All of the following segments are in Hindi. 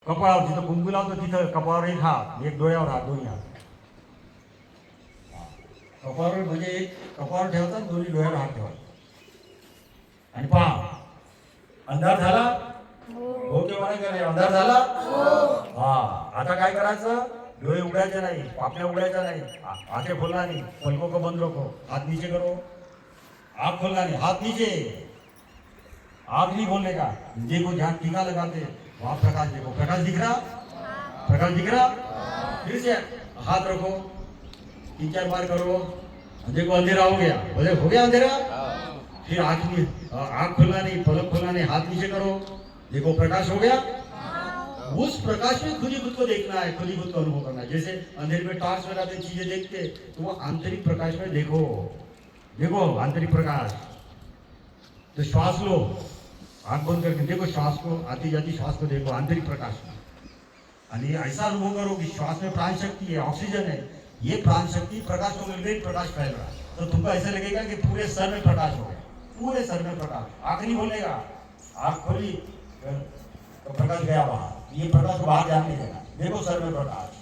कपाळावर जिथं कुंकू लावतो तिथं कपाळावर एक हात, एक डोळ्यावर हात, दोन्ही हात. कपाळावर म्हणजे एक कपाळावर ठेवतात, दोन्ही डोळ्यावर हात ठेवतात. आणि पहा, अंधार झाला हो की म्हणायचं नाही? अंधार झाला हा. आता काय करायचं? डोळे उघडायचे नाही, पापण्या उघडायच्या नाही, आंखें खोलना नहीं, पलकों को बंद रखो, हाथ नीचे करो, आँख खोलना नहीं, हाथ नीचे, आँख नहीं खोलने का. देखो ध्यान टीका लगाते वहां प्रकाश देखो, प्रकाश दिख रहा, प्रकाश दिख रहा. फिर से हाथ रखो, 3-4 बार करो, देखो अंधेरा हो गया, बोले हो गया अंधेरा. फिर आँख खोलना नहीं, पलक खोलना नहीं, हाथ नीचे करो, देखो प्रकाश हो गया. उस प्रकाश में खुद ही खुद को देखना है, खुद ही खुद को अनुभव करना है. जैसे अंधेरे में टॉर्च लगाते चीजें देखते, तो वो आंतरिक प्रकाश में देखो, देखो आंतरिक प्रकाश. तो श्वास लो, आंख बंद करके देखो श्वास को, आती जाती श्वास को देखो आंतरिक प्रकाश में. आणि ऐसा अनुभव करो कि श्वास में प्राण शक्ति है, ऑक्सीजन है. ये प्राण शक्ति प्रकाश को मिल गई, प्रकाश फैल रहा है. तो तुमको ऐसा लगेगा कि पूरे सर में प्रकाश हो गया, पूरे सर में प्रकाश. आंख नहीं खोलेगा, आंख खोली तो प्रकाश गया बाहर, ये प्रकाश को बाहर जाने नहीं देना. देखो सर में प्रकाश,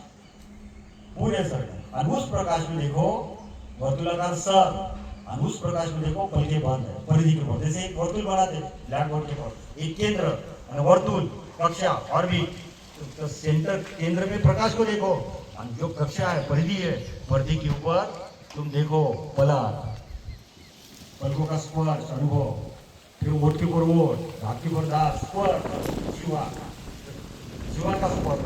पूरे सर में. और उस प्रकाश में देखो वर्तुलाकार सर, और उस प्रकाश में देखो पलके बंद है, परिधि के ऊपर. जैसे एक वर्तुल बनाते ब्लैक बोर्ड के ऊपर, एक केंद्र और वर्तुल, कक्षा और भी तो सेंटर, केंद्र में प्रकाश को देखो, और जो कक्षा है, परिधि है, परिधि के ऊपर तुम देखो पलक, पलकों का स्पर्श अनुभव. फिर ओठ के ऊपर ओठ, दांत के ऊपर दांत, स्पर्श, जीवा, जीवा का स्पर्श.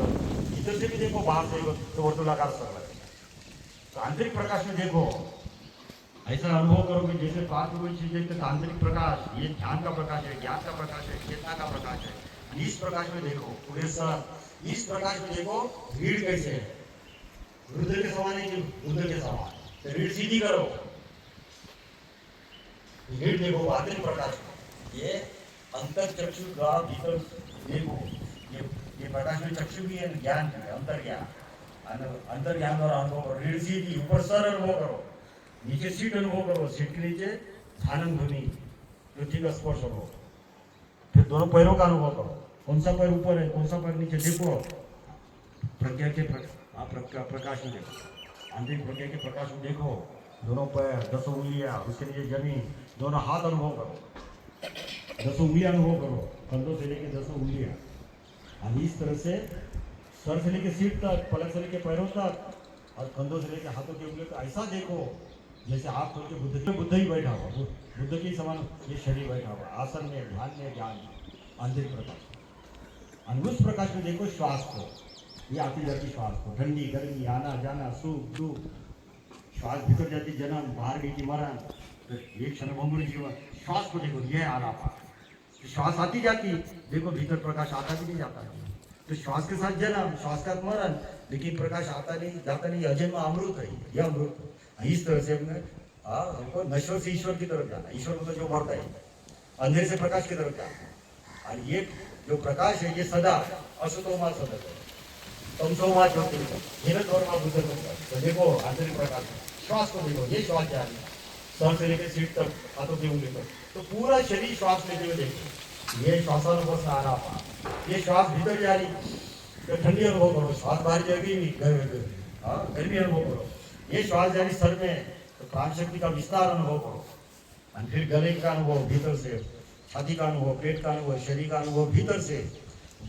इधर से भी देखो, बाहर से देखो तो वर्तुलाकार सर लगे. तो आंतरिक प्रकाश में देखो, ऐसा अनुभव करोगे जैसे पांच कोई चीज देखते तो आंतरिक प्रकाश, ये ध्यान का प्रकाश है, ज्ञान का प्रकाश है, चेतना का प्रकाश है. इस प्रकाश में देखो पूरे सर. इस प्रकाश में देखो रीढ़ कैसे है, रुद्र के समान है कि रुद्र के समान. तो रीढ़ सीधी करो, रीढ़ देखो आंतरिक प्रकाश में. ये अंतर चक्षु द्वार भीतर देखो, ये प्रकाश में चक्षु भी है, ज्ञान भी है, अंतर ज्ञान. अंतर ज्ञान द्वारा अनुभव करो. रीढ़ सीधी, ऊपर सर अनुभव करो, नीचे सीट अनुभव करो, सीट के नीचे ध्यान भूमि, पृथ्वी का स्पर्श करो. फिर दोनों पैरों का अनुभव करो, कौन सा पैर ऊपर है, कौन सा पैर नीचे. देखो प्रज्ञा के प्रकाश में देखो, आंतरिक प्रज्ञा के प्रकाश में देखो. दोनों पैर, 10 उंगलियां, उसके नीचे जमीन, दोनों हाथ अनुभव करो, 10 उंगलियां अनुभव करो, कंधों से लेके 10 उंगलियां. और इस तरह से सर से लेके सीट तक, पलक से लेके पैरों तक, और कंधों से लेके हाथों के उंगलियों तक. ऐसा देखो जैसे हाथ खोल के बुद्ध ही बैठा हुआ, बुद्ध के समान ये शरीर बैठा हुआ, आसन में, ध्यान में, ज्ञान में, आंतरिक प्रकाश. और उस प्रकाश में देखो श्वास को, ये आती जाती श्वास को, ठंडी गर्मी, आना जाना, सुख दुख. श्वास भीतर जाती जन्म, बाहर गई की मरण. तो एक क्षण भंगुर जीवन. श्वास को देखो, ये आलापा. श्वास आती जाती, देखो भीतर प्रकाश आता भी नहीं जाता नहीं. तो श्वास के साथ जन्म, श्वास का मरण, लेकिन प्रकाश आता नहीं जाता नहीं. अजन्म अमृत है, यह अमृत. इस तरह से हमको नश्वर से ईश्वर की तरफ जाना. ईश्वर मतलब जो मरता है, अंधेरे से प्रकाश की तरफ जाना. और ये जो प्रकाश है ये सदा असतोमा सदत है, तमसोमा ज्योतिर्गमय, हिरण्यवर्मा बुद्धगमय. तो देखो आंतरिक प्रकाश, श्वास को देखो, ये श्वास जा रही है सर से लेकर सीट तक, हाथों की उंगली तक. तो पूरा शरीर श्वास लेते हुए देखो. ये श्वासानुभव से आ रहा, ये श्वास भीतर जा रही तो ठंडी अनुभव करो, श्वास बाहर जाएगी गर्मी अनुभव करो. ये श्वास जा रही सर में तो प्राण शक्ति का विस्तार अनुभव करो. और फिर गले का अनुभव भीतर से, छाती का अनुभव, पेट का अनुभव, शरीर का अनुभव भीतर से,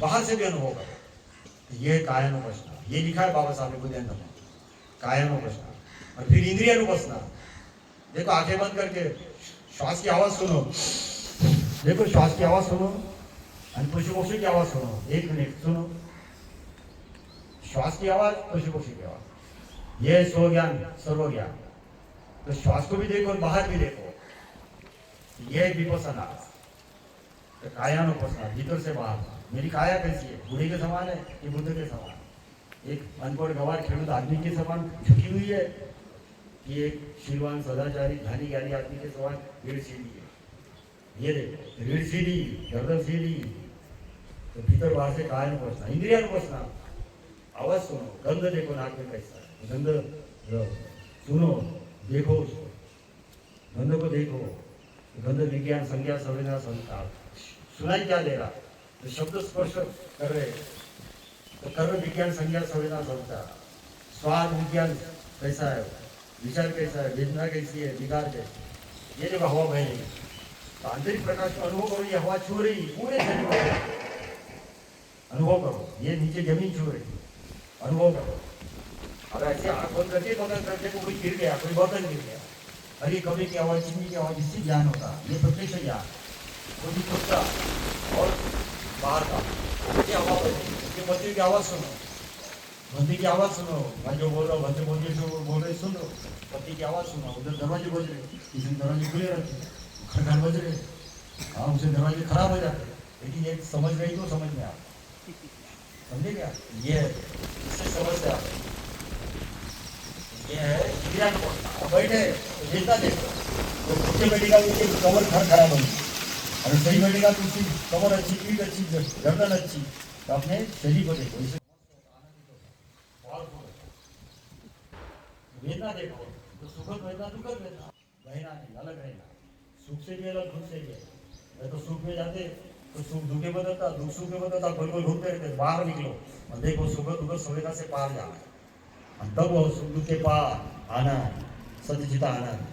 बाहर से भी अनुभव करो. ये कायानुपसना, ये लिखा है बाबा साहब ने बुद्धांत में, कायानुपसना. और फिर इंद्रियानुपसना. देखो आंखें बंद करके श्वास की आवाज सुनो, देखो श्वास की आवाज सुनो, और पशु पक्षी की आवाज सुनो. 1 मिनट सुनो श्वास की आवाज, पशु पक्षी की आवाज. ये स्व ज्ञान सर्व ज्ञान. तो श्वास को भी देखो और बाहर भी देखो. ये विपसना. तो कायानुपसना, भीतर से बाहर. मेरी काया कैसी है, बूढ़े के समान है कि बुद्ध के समान. एक अनपढ़ गवार खेलूत आदमी के समान झुकी हुई है कि एक शीलवान सदाचारी ध्यानी ज्ञानी आदमी के समान रीढ़ सीधी है. ये देखो रीढ़ सीधी, गर्दन सीधी. तो भीतर बाहर से कायानुपसना, इंद्रियानुपसना. आवाज सुनो, गंध देखो नाक में कैसा है, गंध सुनो, देखो उसको, गंध को देखो. गंध विज्ञान, संज्ञा, संवेदना, संस्कार. सुनाई क्या दे रहा, तो शब्द स्पर्श कर रहे, कर्म विज्ञान संज्ञा संवेदना समझता, स्वाद विज्ञान कैसा है, विचार कैसा है, वेदना कैसी है, विकार कैसे, ये जब हवा बहेगी तो आंतरिक प्रकाश को अनुभव करो। ये हवा छू रही पूरे शरीर को अनुभव करो, ये नीचे जमीन छू रही अनुभव करो। और ऐसे आंख बंद करके बगल करके कोई गिर गया, कोई बर्तन गिर गया, अरे कभी की आवाज, चिमनी की आवाज, इससे ज्ञान होता, ये प्रत्यक्ष ज्ञान। कोई कुत्ता और बाहर का ये हवा बजेगी, ये बंदी की आवाज सुनो, बंदी की आवाज सुनो, मैं जो बोल रहा हूँ बंदे बोल रहे सुन लो, पति की आवाज सुनो, उधर दरवाजे बज रहे, किसी दरवाजे खुले रहते, खड़खड़ बज रहे, हाँ उसे दरवाजे खराब हो जाते, लेकिन ये समझ रही तो समझ में आ, समझे क्या? ये इससे समझते आप, ये है ज्ञान बोलना। बैठे तो जितना देखो तो पीछे बैठेगा उसकी कमर खराब होगी, और सही बैठेगा तो उसकी कमर अच्छी, पीठ अच्छी, गर्दन अच्छी, तो अपने शरीर को देखो, इसे वेदना देखो तो सुखद वेदना, दुखद वेदना, रहना नहीं, अलग रहना, सुख से भी अलग, दुख से भी अलग। तो सुख में जाते तो सुख दुख में बदलता, दुख सुख में बदलता, गोल गोल घूमते रहते, बाहर निकलो और देखो सुखद दुखद संवेदना से पार जाना है, तब वो सुख दुख के पार आना, सत्यचिता आनंद,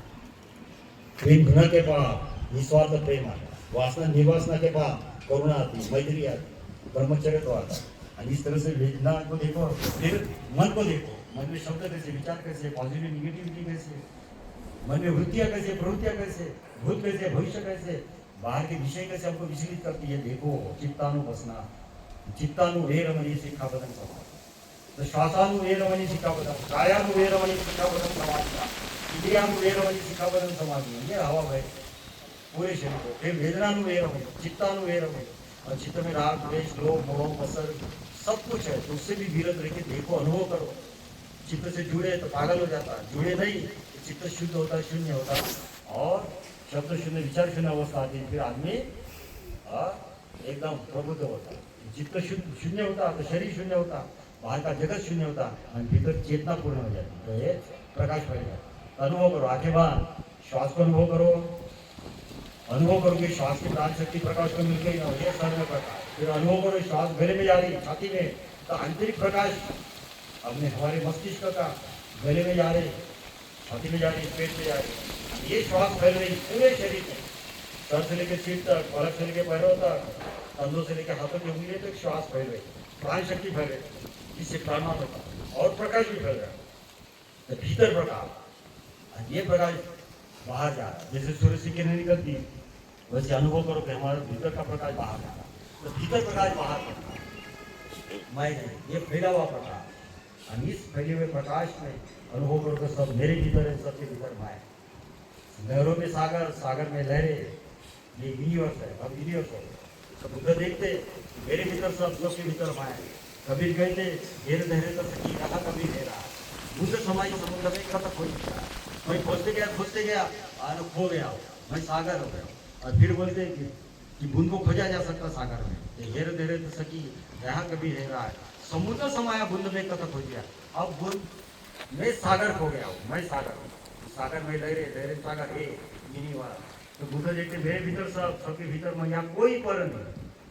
प्रेम घृणा के पार निस्वार्थ प्रेम आता, वासना निर्वासना के पार करुणा आती, मैत्री आती, ब्रह्मचर्य तो आता। और इस तरह से वेदना को देखो, फिर मन को देखो, मन में शब्द कैसे, विचार कैसे, पॉजिटिव निगेटिविटी कैसे, मन में वृत्तियां कैसे, प्रवृत्तियां कैसे, भूत कैसे, भविष्य कैसे, बाहर के विषय कैसे हमको विचलित करती है। देखो चित्तानु बसना, चित्तानु वेरमणि शिक्षापदम समाज, तो श्वासानु वेरमणि शिक्षापदम, कायानु वेरमणि शिक्षापदम समाज, इंद्रियानु वेरमणि शिक्षापदम समाज, ये हवा है पूरे शरीर को। फिर वेदनानु वेरमणि, चित्तानु वेरमणि, और चित्त में राग द्वेष लोभ मोह मत्सर सब कुछ है, तो उससे भी विरत रह के देखो, अनुभव करो। चित्त से जुड़े तो पागल हो जाता, जुड़े नहीं तो चित्त शुद्ध होता, शून्य होता, और शब्द शून्य, विचार शून्य अवस्था आती है, फिर आदमी एकदम प्रबुद्ध होता। चित्त शून्य होता तो शरीर शून्य होता, बाहर का जगत शून्य होता, और भीतर चेतना पूर्ण हो जाती, तो ये प्रकाश फैल जाता। अनुभव करो, आंखें बांध, श्वास को अनुभव करो, अनुभव करोगे श्वास की प्राण शक्ति प्रकाश को मिल गई ना, ये सर में प्रकाश। फिर अनुभव करो श्वास गले में जा रही, छाती में, तो आंतरिक प्रकाश अपने हमारे मस्तिष्क का गले में जा रही, छाती में जा रही, पेट में जा रही, ये श्वास फैल रही पूरे शरीर में, सर से लेकर सिर तक, पलक से लेकर पैरों तक, कंधों से लेकर हाथों की उंगलियों तक श्वास फैल रही, प्राण शक्ति फैल रही, इससे प्राणा होता और प्रकाश भी फैल रहा है। तो भीतर प्रकाश, ये प्रकाश बाहर जा रहा है, जैसे सूर्य से किरणें निकलती वैसे अनुभव करो कि हमारे भीतर का प्रकाश बाहर जा रहा है। तो भीतर प्रकाश बाहर मैं नहीं, ये फैला हुआ प्रकाश, और इस फैले हुए प्रकाश में अनुभव करो कि सब मेरे भीतर है, सबके भीतर मैं। लहरों में सागर, सागर में लहरें, ये यूनिवर्स है, अब यूनिवर्स है। तो बुद्ध देखते मेरे भीतर सब, सबके भीतर मैं। कबीर कहते घेर धैर्य तो सकी रहा कभी घेरा, बुद्ध समाज समुद्र में खत्म हो गया, मैं खोजते गया और खो गया, मैं सागर हो गया। और फिर बोलते कि बूंद को खोजा जा सकता सागर में, घेर धैर्य तो सकी रहा कभी घेरा है, समुद्र समाया बूंद में कथा खो गया, अब बूंद मैं सागर खो गया हूँ, मैं सागर हूँ, सागर में लहरे, लहरे सागर है यूनिवर्स। तो बुद्ध देखते मेरे भीतर सब, सबके भीतर मैं, यहाँ कोई पर नहीं,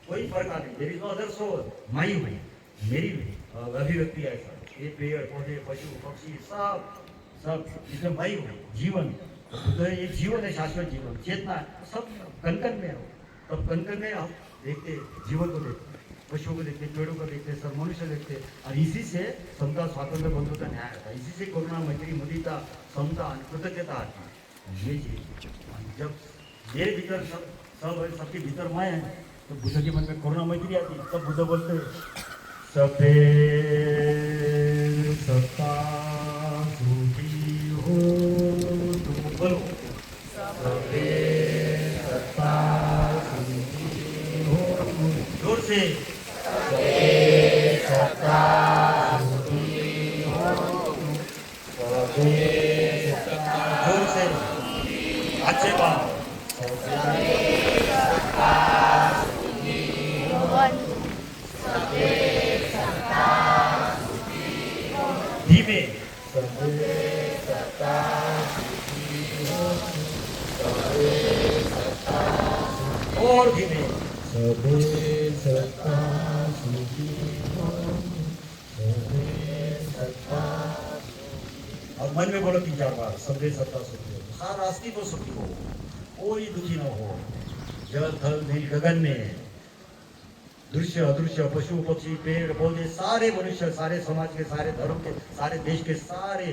कोई फर्क नहीं, there is no other soul, मैं हुई, मेरी भी अभिव्यक्ति है सर, ये पेड़ पौधे पशु पक्षी सब इसमें मैं हूँ, जीवन। तो बुद्ध ये जीवन है, शाश्वत जीवन, चेतना सब कण कण में हो। तब कण कण में हम देखते जीवन को देखते, पशुओं को देखते, पेड़ों को देखते, सब मनुष्य देखते, और इसी से समता स्वातंत्र बंधुता न्याय आता, इसी से करुणा मैत्री मुदिता समता कृतज्ञता आती है। ये चीज जब मेरे भीतर सब है, सबके भीतर मैं है, तो बुद्ध के मन में करुणा मैत्री आती है। तब बुद्ध बोलते सबे सत्ता सुखी हो, तुम बोलो सबे सत्ता सुखी हो, जोर से सत्ता सुखी हो, जोर से अच्छे बात धीमे और धीमे सबे सत्ता सुखी हो। मन में बोलो 3-4 बार, सबके सत्ता सुखी हो, सारा अस्तित्व सुखी हो, कोई दुखी न हो। जल थल नील गगन में दृश्य अदृश्य पशु पक्षी पेड़ पौधे सारे मनुष्य, सारे समाज के, सारे धर्म के, सारे देश के सारे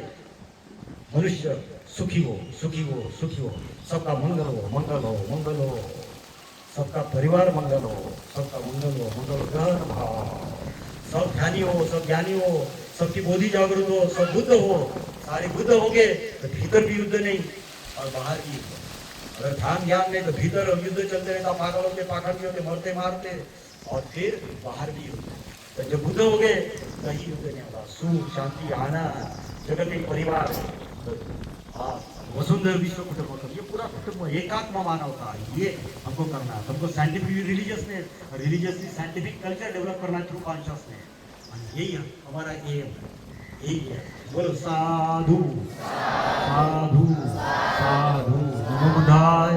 मनुष्य सुखी हो, सुखी हो, सुखी हो। सबका मंगल हो, मंगल हो, मंगल हो। सबका परिवार मंगल हो, सबका मंगल हो, मंगल हो। गहन भाव, सब ध्यानी हो, सब ज्ञानी हो, सबकी बोधि जागृत हो, सब बुद्ध हो। सारे बुद्ध हो गए तो भीतर भी युद्ध नहीं और बाहर भी युद्ध। अगर ध्यान ज्ञान नहीं तो भीतर युद्ध चलते रहता, पागल होते, पाखंडी होते, मरते मारते, और फिर बाहर भी युद्ध। तो जब बुद्ध हो गए कहीं युद्ध नहीं होगा, सुख शांति आनंद, जगत एक परिवार। हाँ, वसुंधरा विश्व कुटुंब, ये पूरा कुटुंब एकात्म मानवता, ये हमको करना है। हमको scientific religiously scientific culture develop करना थ्रू कॉन्शियसनेस। यही हमारा एम, यही है। बोलो साधु साधु साधु। नमो बुद्धाय,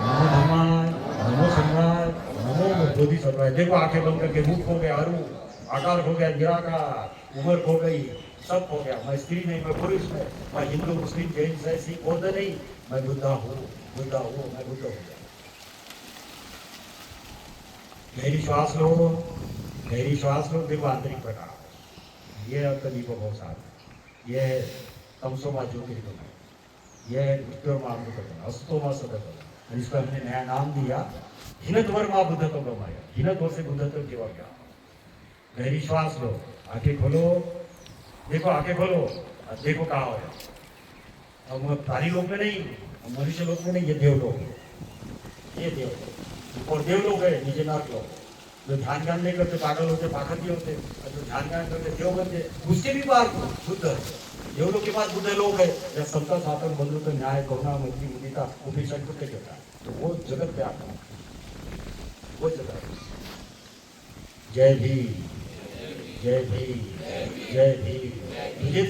नमो धम्माय, नमो संघाय, नमो बोधिसत्वाय। देखो आंखें बंद करके मुख हो गया अरु, आकार हो गया निराकार, उम्र हो गई, सब हो गया। मैं स्त्री नहीं, मैं पुरुष नहीं, मैं हिंदू मुस्लिम जैन जैसी बौद्ध नहीं, मैं बुद्धा हूँ, बुद्धा हूँ, मैं बुद्ध हो गया। गहरी श्वास लो, गहरी श्वास लो। देखो आंतरिक प्रकाश, ये दीप बहुत सारा, ये तमसोमा ज्योतिर्गमय, ये उत्तरमा अमृतम, अस्तोमा सदगम। इसको हमने नया नाम दिया हिनद्वर्मा बुद्धत्व गमाया। हिनद्वर से बुद्धत्व की ओर गया। गहरी श्वास लो, आंखें खोलो। देखो आंखें खोलो, देखो कहाँ हो। हम प्राणी लोग में नहीं, हम मनुष्य लोग में नहीं, ये देवलोक है, ये देवलोक। और देवलोक है, नीचे नर्क लोग। जो ध्यान ज्ञान नहीं करते पागल होते, पाखंडी होते, और जो ध्यान ज्ञान करते देव बनते, उसके भी पार बुद्ध है। देवलोक के पास बुद्ध लोग है, या समता साधन बंधुत्व न्याय करुणा मैत्री मुदिता उपेक्षा कुत्ते होता है। तो वो जगत पे आता है, वो जगत। जय भीम, जय भीम, जय भीम।